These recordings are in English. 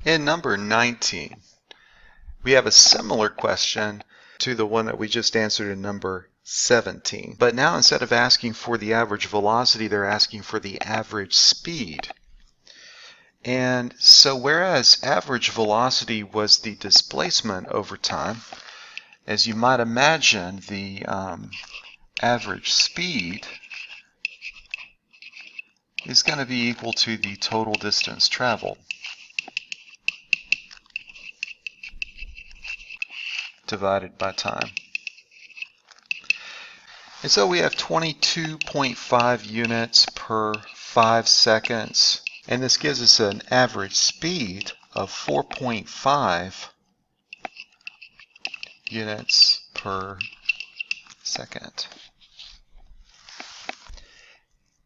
In number 19, we have a similar question to the one that we just answered in number 17. But now instead of asking for the average velocity, they're asking for the average speed. And so whereas average velocity was the displacement over time, as you might imagine, the average speed is going to be equal to the total distance traveled divided by time. And so we have 22.5 units per 5 seconds, and this gives us an average speed of 4.5 units per second.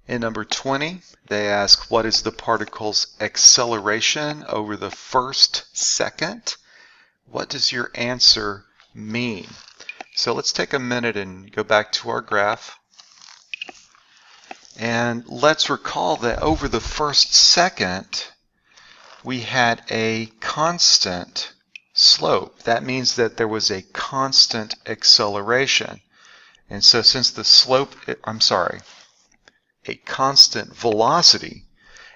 In number 20, they ask what is the particle's acceleration over the first second? What does your answer mean? So let's take a minute and go back to our graph. And let's recall that over the first second, we had a constant slope. That means that there was a constant acceleration. And so since the slope, a constant velocity,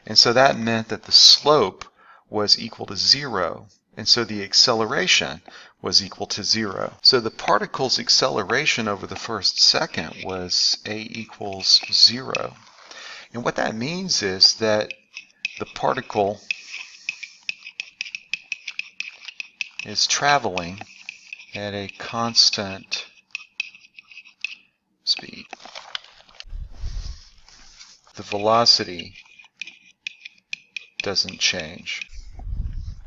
and so that meant that the slope was equal to 0. And so the acceleration was equal to 0. So the particle's acceleration over the first second was a equals 0. And what that means is that the particle is traveling at a constant speed. The velocity doesn't change.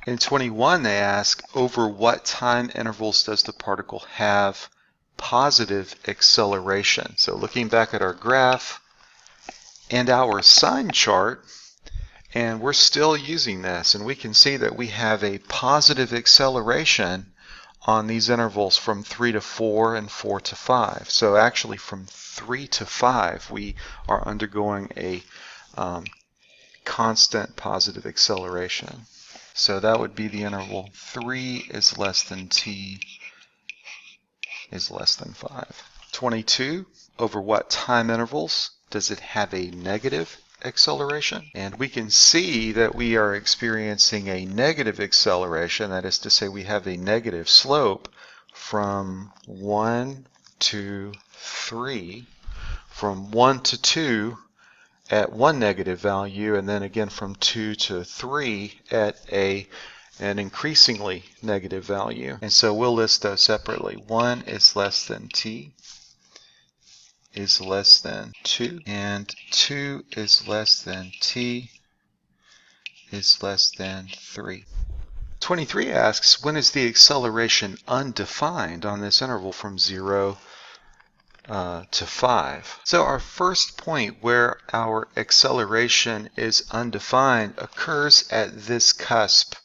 In 21, they ask, over what time intervals does the particle have positive acceleration? So looking back at our graph and our sign chart, and we're still using this, and we can see that we have a positive acceleration on these intervals from 3 to 4 and 4 to 5. So actually from 3 to 5, we are undergoing a constant positive acceleration. So that would be the interval 3 is less than t is less than 5. 22, over what time intervals does it have a negative acceleration? And we can see that we are experiencing a negative acceleration. That is to say, we have a negative slope from 1 to 3, from 1 to 2 at one negative value, and then again from 2 to 3 at an increasingly negative value. And so we'll list those separately. 1 is less than t is less than 2, and 2 is less than t is less than 3. 23 asks, when is the acceleration undefined on this interval from 0 to 5? So our first point where our acceleration is undefined occurs at this cusp.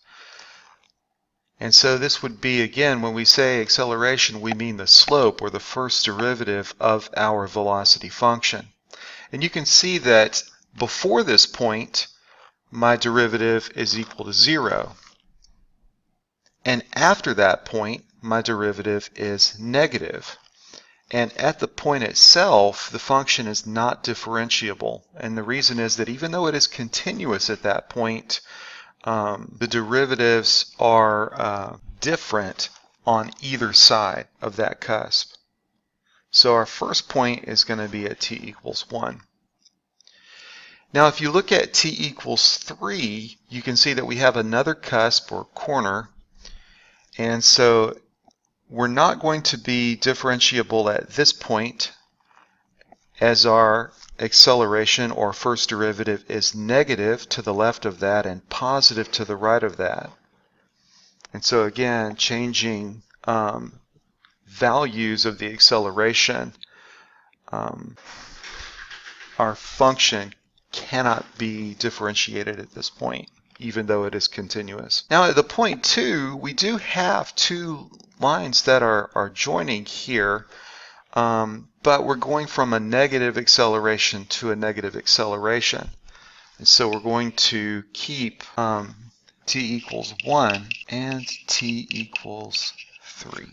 And so this would be, again, when we say acceleration, we mean the slope or the first derivative of our velocity function. And you can see that before this point, my derivative is equal to 0. And after that point, my derivative is negative. And at the point itself, the function is not differentiable. And the reason is that even though it is continuous at that point, the derivatives are different on either side of that cusp. So our first point is going to be at t equals 1. Now if you look at t equals 3, you can see that we have another cusp or corner. And so we're not going to be differentiable at this point, as our acceleration or first derivative is negative to the left of that and positive to the right of that. And so again, changing values of the acceleration, our function cannot be differentiated at this point, even though it is continuous. Now at the point 2, we do have two lines that are joining here, but we're going from a negative acceleration to a negative acceleration. And so we're going to keep t equals 1 and t equals 3.